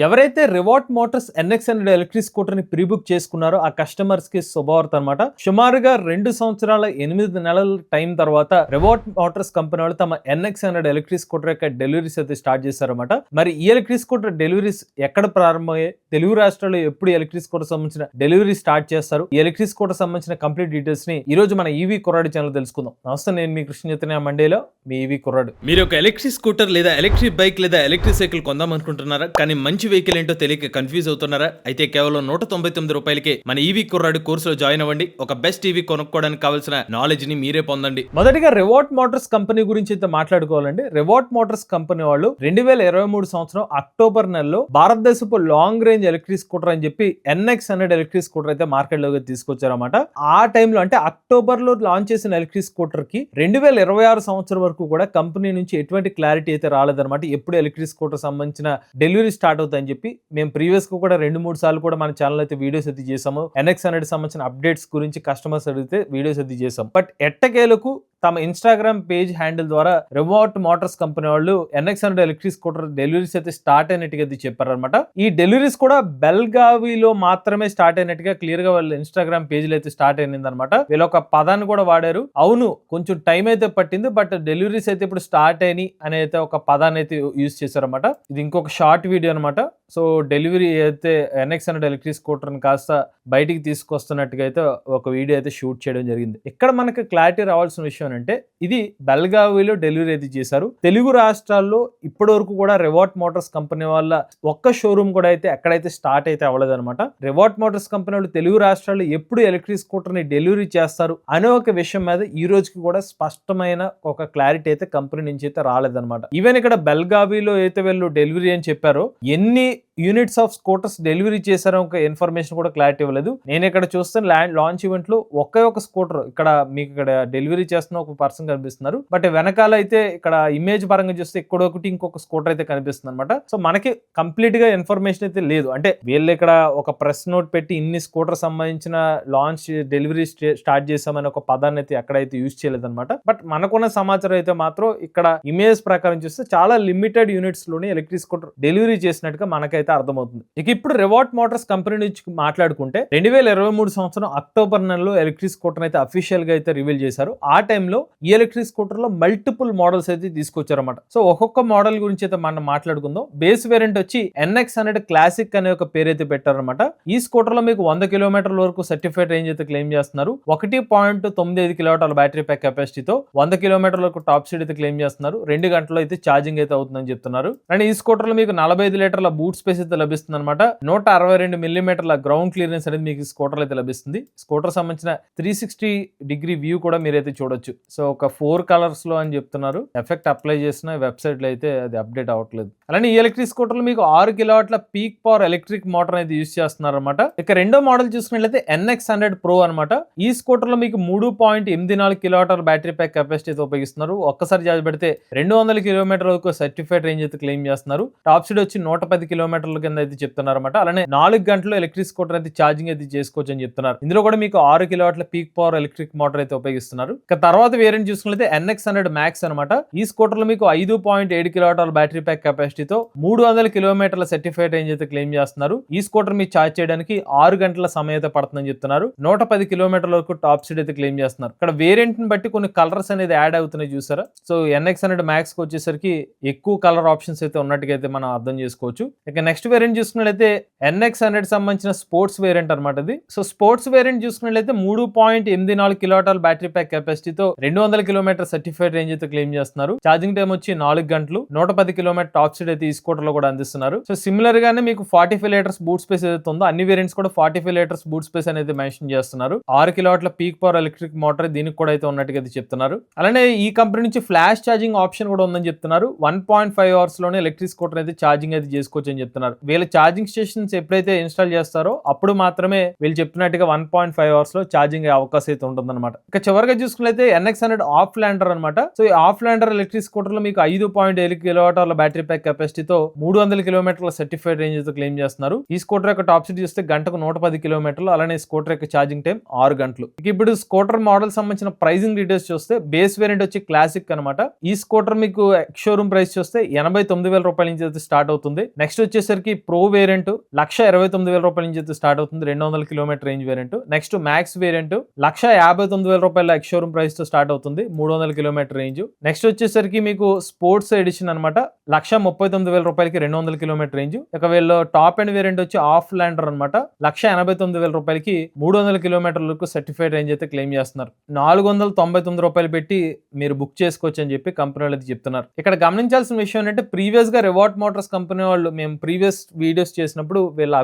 ఎవరైతే reward Motors NX100 electric scooter ని pre book చేసుకున్నారో ఆ కస్టమర్స్ కి శుభవార్త అనమాట. సుమారుగా 2 సంవత్సరాల 8 నెలల టైం తర్వాత రివార్డ్ మోటార్స్ కంపెనీ వాళ్ళు తమ NX100 ఎలక్ట్రిక్ స్కూటర్ యొక్క డెలివరీస్ అయితే స్టార్ట్ చేశారన్నమాట. మరి ఈ ఎలక్ట్రిక్ స్కూటర్ డెలివరీస్ ఎక్కడ ప్రారంభమయ్యాయి, తెలుగు రాష్ట్రాల్లో ఎప్పుడు ఎలక్ట్రిక్ స్కూటర్ సంబంధించిన డెలివరీ స్టార్ట్ చేస్తారు, ఈ ఎలక్ట్రిక్ స్కూటర్ సంబంధించిన కంప్లీట్ డీటెయిల్స్ ని ఈ రోజు మన ఈవీ కుర్రాడు ఛానల్ తెలుసుకుందాం. నమస్తే, నేను మీ కృష్ణ చైతన్య మండేలో మీ ఈవీ కుర్రాడు. మీరు ఒక ఎలక్ట్రిక్ స్కూటర్ లేదా ఎలక్ట్రిక్ బైక్ లేదా ఎలక్ట్రిక్ సైకిల్ కొందాం అనుకుంటున్నారా? కానీ మంచి వెహికల్ ఏంటో తెలియక కన్ఫ్యూజ్ అవుతున్నారా? అయితే కేవలం 199 రూపాయలకే మన ఈవీ కుర్రాడు కోర్సులో జాయిన్ అవ్వండి. ఒక బెస్ట్ ఈవీ కొనుక్కోవడానికి కావాల్సిన నాలెడ్జ్ ని మీరే పొందండి. మొదటిగా రివార్డ్ మోటార్స్ కంపెనీ గురించి అయితే మాట్లాడుకోవాలండి. రివార్డ్ మోటార్స్ కంపెనీ వాళ్ళు 2023 సంవత్సరం అక్టోబర్ నెలలో భారతదేశపు లాంగ్ రేంజ్ ఎలక్ట్రిక్ స్కూటర్ అని చెప్పి NX100 ఎలక్ట్రిక్ స్కూటర్ అయితే మార్కెట్ లోకి తీసుకొచ్చారన్నమాట. ఆ టైంలో అంటే అక్టోబర్ లో లాంచ్ చేసిన ఎలక్ట్రిక్ స్కూటర్ కి 2026 సంవత్సరం వరకు కూడా కంపెనీ నుంచి ఎటువంటి క్లారిటీ అయితే రాలేదన్నమాట. ఎప్పుడు ఎలక్ట్రిక్ స్కూటర్ సంబంధించిన డెలివరీ స్టార్ట్ అవుతాయని చెప్పి మేము ప్రీవియస్ గా కూడా 2-3 సార్లు కూడా మన ఛానల్ అయితే వీడియోస్ అయితే చేసాము. NX100 సంబంధించిన అప్డేట్స్ గురించి కస్టమర్స్ అడిగితే వీడియోస్ అయితే చేసాం. బట్ ఎట్టకేలకు తమ ఇన్స్టాగ్రామ్ పేజ్ హ్యాండిల్ ద్వారా రివార్డ్ మోటార్స్ కంపెనీ వాళ్ళు NX100 ఎలక్ట్రిక్ స్కూటర్ డెలివరీస్ అయితే స్టార్ట్ అయినట్టుగా చెప్పారనమాట. ఈ డెలివరీస్ కూడా బెల్గావిలో మాత్రమే స్టార్ట్ అయినట్టుగా క్లియర్ గా వాళ్ళ ఇన్స్టాగ్రామ్ పేజ్ అయితే స్టార్ట్ అయింది అనమాట. వీళ్ళు ఒక పదాన్ని కూడా వాడారు. అవును, కొంచెం టైం అయితే పట్టింది, బట్ డెలివరీస్ అయితే ఇప్పుడు స్టార్ట్ అయినాయి అని అయితే ఒక పదాన్ని అయితే యూజ్ చేశారన్నమాట. ఇది ఇంకొక షార్ట్ వీడియో అనమాట. సో డెలివరీ అయితే NX100 ఎలక్ట్రిక్ స్కూటర్ కాస్త బయటికి తీసుకొస్తున్నట్టుగా అయితే ఒక వీడియో అయితే షూట్ చేయడం జరిగింది. ఇక్కడ మనకి క్లారిటీ రావాల్సిన విషయం అంటే ఇది బెల్గావిలో డెలివరీ అయితే చేశారు. తెలుగు రాష్ట్రాల్లో ఇప్పటి వరకు కూడా రివార్డ్ మోటార్స్ కంపెనీ వాళ్ళ ఒక్క షోరూమ్ కూడా అయితే ఎక్కడైతే స్టార్ట్ అయితే అవ్వలేదు అనమాట. రివార్డ్ మోటార్స్ కంపెనీ వాళ్ళు తెలుగు రాష్ట్రాల్లో ఎప్పుడు ఎలక్ట్రిక్ స్కూటర్ ని డెలివరీ చేస్తారు అనే ఒక విషయం మీద ఈ రోజుకి కూడా స్పష్టమైన ఒక క్లారిటీ అయితే కంపెనీ నుంచి అయితే రాలేదన్నమాట. ఈవెన్ ఇక్కడ బెల్గావిలో అయితే వీళ్ళు డెలివరీ అని చెప్పారో ఎన్ని యూనిట్స్ ఆఫ్ స్కూటర్స్ డెలివరీ చేశారో ఒక ఇన్ఫర్మేషన్ కూడా క్లారిటీ ఇవ్వలేదు. నేను ఇక్కడ చూస్తాను లాంచ్ ఈవెంట్ లో ఒకే ఒక స్కూటర్ ఇక్కడ మీకు ఇక్కడ డెలివరీ చేస్తున్న ఒక పర్సన్ కనిపిస్తున్నారు. బట్ వెనకాల అయితే ఇక్కడ ఇమేజ్ పరంగా చూస్తే ఇక్కడ ఒకటి ఇంకొక స్కూటర్ అయితే కనిపిస్తుంది అనమాట. సో మనకి కంప్లీట్ గా ఇన్ఫర్మేషన్ అయితే లేదు. అంటే వీళ్ళు ఇక్కడ ఒక ప్రెస్ నోట్ పెట్టి ఇన్ని స్కూటర్ సంబంధించిన లాంచ్ డెలివరీ స్టార్ట్ చేసామని ఒక పదాన్ని అయితే ఎక్కడైతే యూజ్ చేయలేదు అనమాట. బట్ మనకున్న సమాచారం అయితే మాత్రం ఇక్కడ ఇమేజ్ ప్రకారం చూస్తే చాలా లిమిటెడ్ యూనిట్స్ లోని ఎలక్ట్రిక్ స్కూటర్ డెలివరీ చేసినట్టుగా మనకైతే అర్థమవుతుంది. ఇక ఇప్పుడు రివార్డ్ మోటార్స్ కంపెనీ నుంచి మాట్లాడుకుంటే 2023 సంవత్సరం అక్టోబర్ నెలలో ఎలక్ట్రిక్ స్కూటర్ అయితే అఫీషియల్ గా అయితే రివీల్ చేశారు. ఆ టైంలో ఈ ఎలక్ట్రిక్ స్కూటర్ లో మల్టిపుల్ మోడల్స్ అయితే తీసుకొచ్చారన్నమాట. సో ఒక్కొక్క మోడల్ గురించి అయితే మనం మాట్లాడుకుందాం. బేస్ వేరియంట్ వచ్చి NX100 క్లాసిక్ అనే ఒక పేరు అయితే పెట్టారనమాట. ఈ స్కూటర్ లో మీకు 100 కిలోమీటర్ల వరకు సర్టిఫైడ్ రేంజ్ అయితే క్లెయిమ్ చేస్తున్నారు. 1.95 కిలోవాట్ల బ్యాటరీ ప్యాక్ కెపాసిటీతో 100 కిలోమీటర్ల వరకు టాప్ స్పీడ్ అయితే క్లెయిమ్ చేస్తున్నారు. 2 గంటల్లో అయితే ఛార్జింగ్ అయితే అవుతుందని చెప్తున్నారు. అండ్ ఈ స్కూటర్ లో మీకు 45 లీటర్ల బూట్ స్పేస్ అయితే లభిస్తుంది అనమాట. 162 మిల్లీమీటర్ల గ్రౌండ్ క్లియరెన్స్ అనేది మీకు స్కూటర్ అయితే లభిస్తుంది. స్కూటర్ సంబంధించిన 360 డిగ్రీ వ్యూ కూడా మీరైతే చూడొచ్చు. సో ఒక 4 కలర్స్ లో అని చెప్తున్నారు. ఎఫెక్ట్ అప్లై చేసిన వెబ్సైట్ లో అయితే అది అప్డేట్ అవ్వట్లేదు. అలానే ఈ ఎలక్ట్రిక్ స్కూటర్ లో మీకు 6 కిలోవాట్ల పీక్ పవర్ ఎలక్ట్రిక్ మోటార్ అయితే యూజ్ చేస్తున్నారు అనమాట. ఇక రెండో మోడల్ చూసుకున్నట్లయితే NX100 Pro అనమాట. ఈ స్కూటర్ లో మీకు 3.84 కిలోవాట్ల బ్యాటరీ ప్యాక్ కెపాసిటీ అయితే ఉపయోగిస్తున్నారు. ఒక్కసారి చార్జ్ పెడితే 200 కిలోమీటర్ల వరకు సర్టిఫైడ్ రేంజ్ అయితే క్లెయిమ్ చేస్తున్నారు. టాప్ స్పీడ్ వచ్చి 110 కిలోమీటర్ల కింద అయితే చెప్తున్నారు అనమాట. అలానే 4 గంటలు ఎలక్ట్రిక్ స్కూటర్ అయితే ఛార్జింగ్ అయితే చేసుకోవచ్చు అని చెప్తున్నారు. ఇందులో కూడా మీకు 6 కిలోవాట్ల పీక్ పవర్ ఎలక్ట్రిక్ మోటార్ అయితే ఉపయోగిస్తున్నారు. ఇక తర్వాత వేరియంట్ చూసుకున్నట్లయితే NX100 Max అనమాట. ఈ స్కూటర్ లో మీకు 5.7 కిలోవాట్ల బ్యాటరీ ప్యాక్ కెపాసిటీతో 300 కిలోమీటర్ల సర్టిఫైడ్ రేంజ్ అయితే క్లెయిమ్ చేస్తున్నారు. ఈ స్కూటర్ మీరు ఛార్జ్ చేయడానికి 6 గంటల సమయం అయితే పడుతుందని చెప్తున్నారు. 110 కిలోమీటర్ల వరకు టాప్ స్పీడ్ అయితే క్లెయిమ్ చేస్తున్నారు. ఇక్కడ వేరియంట్ ని బట్టి కొన్ని కలర్స్ అనేది యాడ్ అవుతున్నాయి చూసారా. సో NX100 Max కి వచ్చేసరికి ఎక్కువ కలర్ ఆప్షన్స్ అయితే ఉన్నట్టుగా అయితే మనం అర్థం చేసుకోవచ్చు. ఇక నెక్స్ట్ వేరియంట్ చూసుకున్నట్లయితే NX100 సంబంధించిన స్పోర్ట్స్ వేరియంట్ అనమాట ఇది. సో స్పోర్ట్స్ వేరియంట్ చూసుకున్నట్లయితే 3.84 కిలోవాట్ల బ్యాటరీ ప్యాక్ కెపాసిటీతో 200 కిలోమీటర్ సర్టిఫైడ్ రేంజ్ అయితే క్లెయిమ్ చేస్తున్నారు. ఛార్జింగ్ టైం వచ్చి 4 గంటలు, 110 కిలోమీటర్ టాప్ స్పీడ్ అయితే ఈ స్కూటర్ లో కూడా అందిస్తున్నారు. సో సిమిలర్ గానే మీకు 45 లీటర్స్ బూట్ స్పేస్ ఏదైతే ఉందో అన్ని వేరియంట్స్ కూడా 45 లీటర్స్ బూట్ స్పేస్ అనేది మెన్షన్ చేస్తున్నారు. 6 కిలోవాట్ల పీక్ పవర్ ఎలక్ట్రిక్ మోటార్ దీనికి కూడా అయితే ఉన్నట్టుగా చెప్తున్నారు. అలానే ఈ కంపెనీ నుంచి ఫ్లాష్ ఛార్జింగ్ ఆప్షన్ కూడా ఉందని చెప్తున్నారు. 1.5 అవర్స్ లోనే ఎలక్ట్రిక్ స్కూటర్ అయితే ఛార్జింగ్ అయితే చేసుకోవచ్చు అని చెప్తున్నారు. వీళ్ళ ఛార్జింగ్ స్టేషన్స్ అప్లికేషన్స్ ఎప్పుడైతే ఇన్స్టాల్ చేస్తారో అప్పుడు మాత్రమే వీళ్ళు చెప్పినట్టుగా 1.5 అవర్స్ లో ఛార్జింగ్ అయ్యే అవకాశం అయితే ఉంటుందన్నమాట. ఇక చివరిగా చూసుకున్నట్లయితే NX100 ఆఫ్ ల్యాండర్ అనమాట. సో ఈ ఆఫ్ ల్యాండర్ ఎలక్ట్రిక్ స్కూటర్ లో మీకు 5.7 కిలోవాట్ల బ్యాటరీ ప్యాక్ కెపాసిటీతో 300 కిలోమీటర్ల సర్టిఫైడ్ రేంజ్ తో క్లెయిమ్ చేస్తున్నారు. ఈ స్కూటర్ యొక్క టాప్ స్పీడ్ చూస్తే గంటకు 110 కిలోమీటర్లు, అలానే స్కూటర్ యొక్క ఛార్జింగ్ టైం 6 గంటలు. ఇక ఇప్పుడు స్కూటర్ మోడల్ సంబంధించిన ప్రైజింగ్ డీటెయిల్స్ చూస్తే బేస్ వేరియంట్ వచ్చి క్లాసిక్ అనమాట. ఈ స్కూటర్ మీకు షోరూమ్ ప్రైస్ చూస్తే 89,000 రూపాయల నుంచి అయితే స్టార్ట్ అవుతుంది. నెక్స్ట్ వచ్చేసరికి ప్రో వేరియంట్ 1,29,000 రూపాయల నుంచి అయితే స్టార్ట్ అవుతుంది, 200 kilometre range variant. Next max variant 1,59,000 రూపాయల షోరూమ్ ప్రైస్ తో స్టార్ట్ అవుతుంది, 300 కిలోమీటర్ రేంజ్. నెక్స్ట్ వచ్చేసరికి మీకు స్పోర్ట్స్ ఎడిషన్ అనమాట, 1,39,000 రూపాయలకి 200 కిలోమీటర్ రేంజ్. ఇక వీళ్ళు టాప్ అండ్ వేరియంట్ వచ్చి ఆఫ్ ల్యాండర్ అనమాట, 1,89,000 రూపాయలకి 300 కిలోమీటర్లకు సర్టిఫైడ్ రేంజ్ అయితే క్లెయిమ్ చేస్తున్నారు. 499 రూపాయలు పెట్టి మీరు బుక్ చేసుకోవచ్చు అని చెప్పి కంపెనీ వాళ్ళు అయితే చెప్తున్నారు. ఇక్కడ గమనించాల్సిన విషయం ఏంటంటే ప్రీవియస్ గా రివార్డ్ మోటార్స్ కంపెనీ వాళ్ళు మేము ప్రీవియస్ వీడియోస్ చేసినప్పుడు వీళ్ళ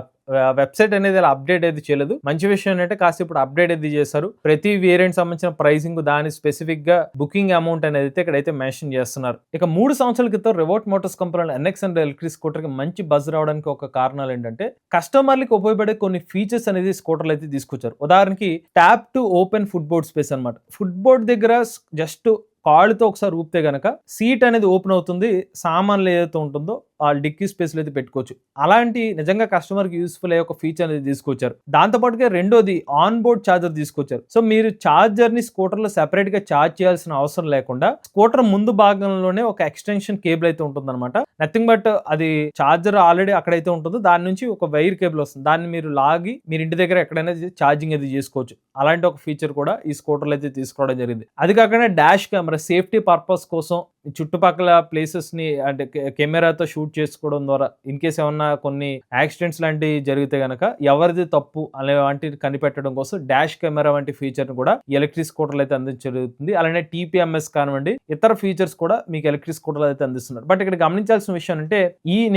వెబ్సైట్ అనేది ఇలా అప్డేట్ అయితే చేయలేదు. మంచి విషయం ఏంటంటే కాస్త ఇప్పుడు అప్డేట్ అయితే చేశారు. ప్రతి వేరియంట్ సంబంధించిన ప్రైసింగ్, దాని స్పెసిఫిక్ గా బుకింగ్ అమౌంట్ అనేది అయితే ఇక్కడైతే మెన్షన్ చేస్తున్నారు. ఇక 3 సంవత్సరాల క్రితం reward Motors company NX100 electric scooter కి మంచి బజ్ రావడానికి ఒక కారణాలు ఏంటంటే కస్టమర్లకు ఉపయోగపడే కొన్ని ఫీచర్స్ అనేది స్కూటర్లు అయితే తీసుకొచ్చారు. ఉదాహరణకి tap to open foot board space అనమాట. ఫుట్ బోర్డ్ దగ్గర జస్ట్ కాళ్ళతో ఒకసారి ఊపితే గనక సీట్ అనేది ఓపెన్ అవుతుంది, సామాన్లు ఏదైతే ఉంటుందో ఆ డిక్కీ స్పేస్ లో అయితే పెట్టుకోవచ్చు. అలాంటి నిజంగా కస్టమర్ కి యూస్ఫుల్ అయ్యే ఒక ఫీచర్ అనేది తీసుకొచ్చారు. దాంతో పాటుగా రెండోది ఆన్ బోర్డ్ ఛార్జర్ తీసుకొచ్చారు. సో మీరు ఛార్జర్ ని స్కూటర్ లో సెపరేట్ గా ఛార్జ్ చేయాల్సిన అవసరం లేకుండా స్కూటర్ ముందు భాగంలోనే ఒక ఎక్స్టెన్షన్ కేబుల్ అయితే ఉంటుంది అనమాట. నథింగ్ బట్ అది ఛార్జర్ ఆల్రెడీ అక్కడైతే ఉంటుందో దాని నుంచి ఒక వైర్ కేబుల్ వస్తుంది, దాన్ని మీరు లాగి మీరు ఇంటి దగ్గర ఎక్కడైనా ఛార్జింగ్ అయితే చేసుకోవచ్చు. అలాంటి ఒక ఫీచర్ కూడా ఈ స్కూటర్లో అయితే తీసుకోవడం జరిగింది. అది కాకుండా డాష్ కెమెరా సేఫ్టీ పర్పస్ కోసం చుట్టుపక్కల ప్లేసెస్ ని అంటే కెమెరాతో షూట్ చేసుకోవడం ద్వారా ఇన్ కేస్ ఏమన్నా కొన్ని యాక్సిడెంట్స్ లాంటివి జరిగితే గనక ఎవరిది తప్పు అలాంటివి కనిపెట్టడం కోసం డాష్ కెమెరా వంటి ఫీచర్ ని కూడా ఎలక్ట్రిక్ స్కూటర్లు అయితే అందించగలుగుతుంది. అలానే TPMS కానివ్వండి, ఇతర ఫీచర్స్ కూడా మీకు ఎలక్ట్రిక్ స్కూటర్లు అయితే అందిస్తున్నారు. బట్ ఇక్కడ గమనించాల్సిన విషయం అంటే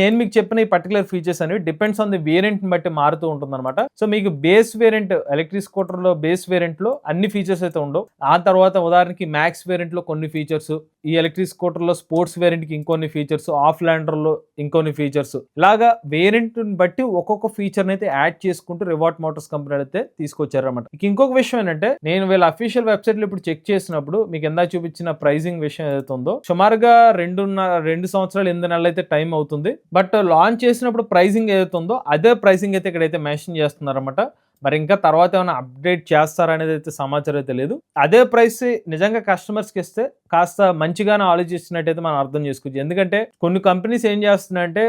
నేను మీకు చెప్పిన ఈ పర్టికులర్ ఫీచర్స్ అనేవి డిపెండ్స్ ఆన్ ది వేరియంట్ ని బట్టి మారుతూ ఉంటుంది అనమాట. సో మీకు బేస్ వేరియంట్ ఎలక్ట్రిక్ స్కూటర్ లో బేస్ వేరియంట్ లో అన్ని ఫీచర్స్ అయితే ఉండవు. ఆ తర్వాత ఉదాహరణకి మ్యాక్స్ వేరియంట్ లో కొన్ని ఫీచర్స్, ఈ ఎలక్ట్రిక్ స్కూటర్ లో స్పోర్ట్స్ వేరియంట్ కి ఇంకొన్ని ఫీచర్స్, ఆఫ్ ల్యాండర్ లో ఇంకొన్ని ఫీచర్స్, ఇలాగా వేరియంట్ బట్టి ఒక్కొక్క ఫీచర్ అయితే యాడ్ చేసుకుంటూ రివార్డ్ మోటార్స్ కంపెనీ అయితే తీసుకొచ్చారు అనమాట. ఇంకొక విషయం ఏంటంటే నేను వీళ్ళ అఫీషియల్ వెబ్సైట్ లో ఇప్పుడు చెక్ చేసినప్పుడు మీకు ఎంత చూపించిన ప్రైజింగ్ విషయం ఏదైతే ఉందో సుమారుగా 2 సంవత్సరాలు 8 నెలలు అయితే టైం అవుతుంది. బట్ లాంచ్ చేసినప్పుడు ప్రైజింగ్ ఏదైతే ఉందో అదే ప్రైజింగ్ అయితే ఇక్కడైతే మెన్షన్ చేస్తున్నారు అనమాట. మరి ఇంకా తర్వాత ఏమైనా అప్డేట్ చేస్తారనేది అయితే సమాచారం అయితే లేదు. అదే ప్రైస్ నిజంగా కస్టమర్స్కి ఇస్తే కాస్త మంచిగానే ఆలోచిస్తున్నట్టయితే మనం అర్థం చేసుకోవచ్చు. ఎందుకంటే కొన్ని కంపెనీస్ ఏం చేస్తున్నాయంటే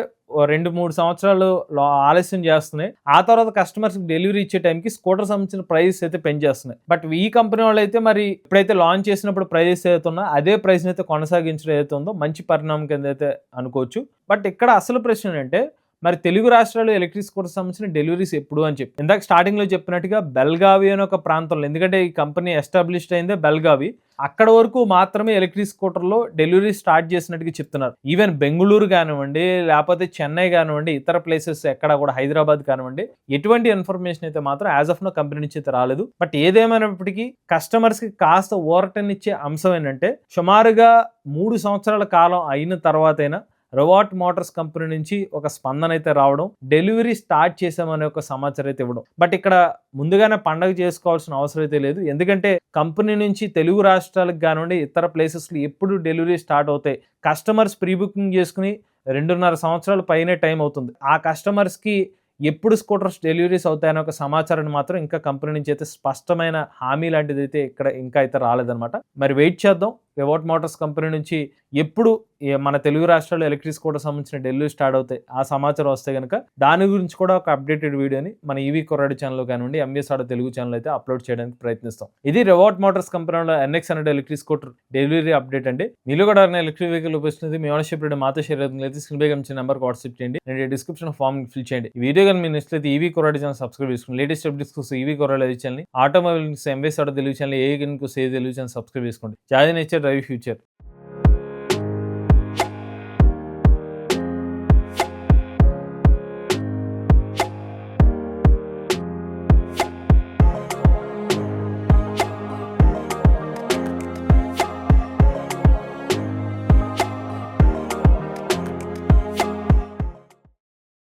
2-3 సంవత్సరాలు ఆలస్యం చేస్తున్నాయి, ఆ తర్వాత కస్టమర్స్ డెలివరీ ఇచ్చే టైంకి స్కూటర్ సంబంధించిన ప్రైస్ అయితే పెంచేస్తున్నాయి. బట్ ఈ కంపెనీ వాళ్ళు అయితే మరి ఎప్పుడైతే లాంచ్ చేసినప్పుడు ప్రైస్ ఏదైతే ఉన్నా అదే ప్రైస్ అయితే కొనసాగించడం ఏదైతే ఉందో మంచి పరిణామం కింద అయితే అనుకోవచ్చు. బట్ ఇక్కడ అసలు ప్రశ్న ఏంటంటే మరి తెలుగు రాష్ట్రాల్లో ఎలక్ట్రిక్ స్కూటర్ సంబంధించిన డెలివరీస్ ఎప్పుడు అని చెప్పి ఇందాక స్టార్టింగ్ లో చెప్పినట్టుగా బెల్గావి అనే ఒక ప్రాంతంలో, ఎందుకంటే ఈ కంపెనీ ఎస్టాబ్లిష్డ్ అయిందే బెల్గావి, అక్కడ వరకు మాత్రమే ఎలక్ట్రిక్ స్కూటర్ లో డెలివరీ స్టార్ట్ చేసినట్టుగా చెప్తున్నారు. ఈవెన్ బెంగళూరు కానివ్వండి, లేకపోతే చెన్నై కానివ్వండి, ఇతర ప్లేసెస్ ఎక్కడ కూడా హైదరాబాద్ కానివ్వండి, ఎటువంటి ఇన్ఫర్మేషన్ అయితే మాత్రం యాజ్ ఆఫ్ నో కంపెనీ నుంచి అయితే రాలేదు. బట్ ఏదేమైనప్పటికీ కస్టమర్స్ కి కాస్త ఊరటనిచ్చే అంశం ఏంటంటే సుమారుగా 3 సంవత్సరాల కాలం అయిన తర్వాతైనా రివార్డ్ మోటార్స్ కంపెనీ నుంచి ఒక స్పందన అయితే రావడం, డెలివరీ స్టార్ట్ చేసామనే ఒక సమాచారం అయితే ఇవ్వడం. బట్ ఇక్కడ ముందుగానే పండగ చేసుకోవాల్సిన అవసరం అయితే లేదు, ఎందుకంటే కంపెనీ నుంచి తెలుగు రాష్ట్రాలకు కానివ్వండి ఇతర ప్లేసెస్లో ఎప్పుడు డెలివరీ స్టార్ట్ అవుతాయి, కస్టమర్స్ ప్రీ బుకింగ్ చేసుకుని 2.5 సంవత్సరాల పైనే టైం అవుతుంది. ఆ కస్టమర్స్కి ఎప్పుడు స్కూటర్స్ డెలివరీస్ అవుతాయనే ఒక సమాచారాన్ని మాత్రం ఇంకా కంపెనీ నుంచి అయితే స్పష్టమైన హామీ లాంటిది అయితే ఇక్కడ ఇంకా అయితే రాలేదన్నమాట. మరి వెయిట్ చేద్దాం రివార్డ్ మోటార్స్ కంపెనీ నుంచి ఎప్పుడు మన తెలుగు రాష్ట్రాల్లో ఎలక్ట్రిక్ స్కూటర్ సంబంధించిన డెలివరీ స్టార్ట్ అవుతాయి ఆ సమాచారం వస్తే కనుక దాని గురించి కూడా ఒక అప్డేటెడ్ వీడియోని మన ఈవీ కుర్రాడు ఛానల్ కానివ్వండి, ఎంబీఎస్ ఆడో తెలుగు ఛానల్ అయితే అప్లోడ్ చేయడానికి ప్రయత్నిస్తాం. ఇది రివార్డ్ మోటార్స్ కంపెనీలో NX100 electric scooter delivery update అండి. మీలో కూడా ఎలక్ట్రిక్ వెహికల్ ఉపయోగిస్తుంది, మీ ఓనర్షిప్ రేట్ మాతో షేర్ అవుతుంది అయితే స్క్రీన్ పై కనిపించిన నెంబర్కి వాట్సాప్ చేయండి, నేను డిస్క్రిప్షన్ ఫామ్ ఫిల్ చేయండి. ఈ వీడియో కానీ మీరు నచ్చితే ఈవీ కుర్రాడు ఛానల్ సబ్స్క్రైబ్ చేసుకోండి. లేటెస్ట్ అప్డేట్స్ కోసం ఈవీ కుర్రాడు ఛానల్, ఆటోమొబైల్ ఎంబీఎస్ ఆడో తెలుగు ఛానల్, ఏ తెలుగు ఛానల్ సబ్స్క్రైబ్ చేసుకోండి. Join nature drive future.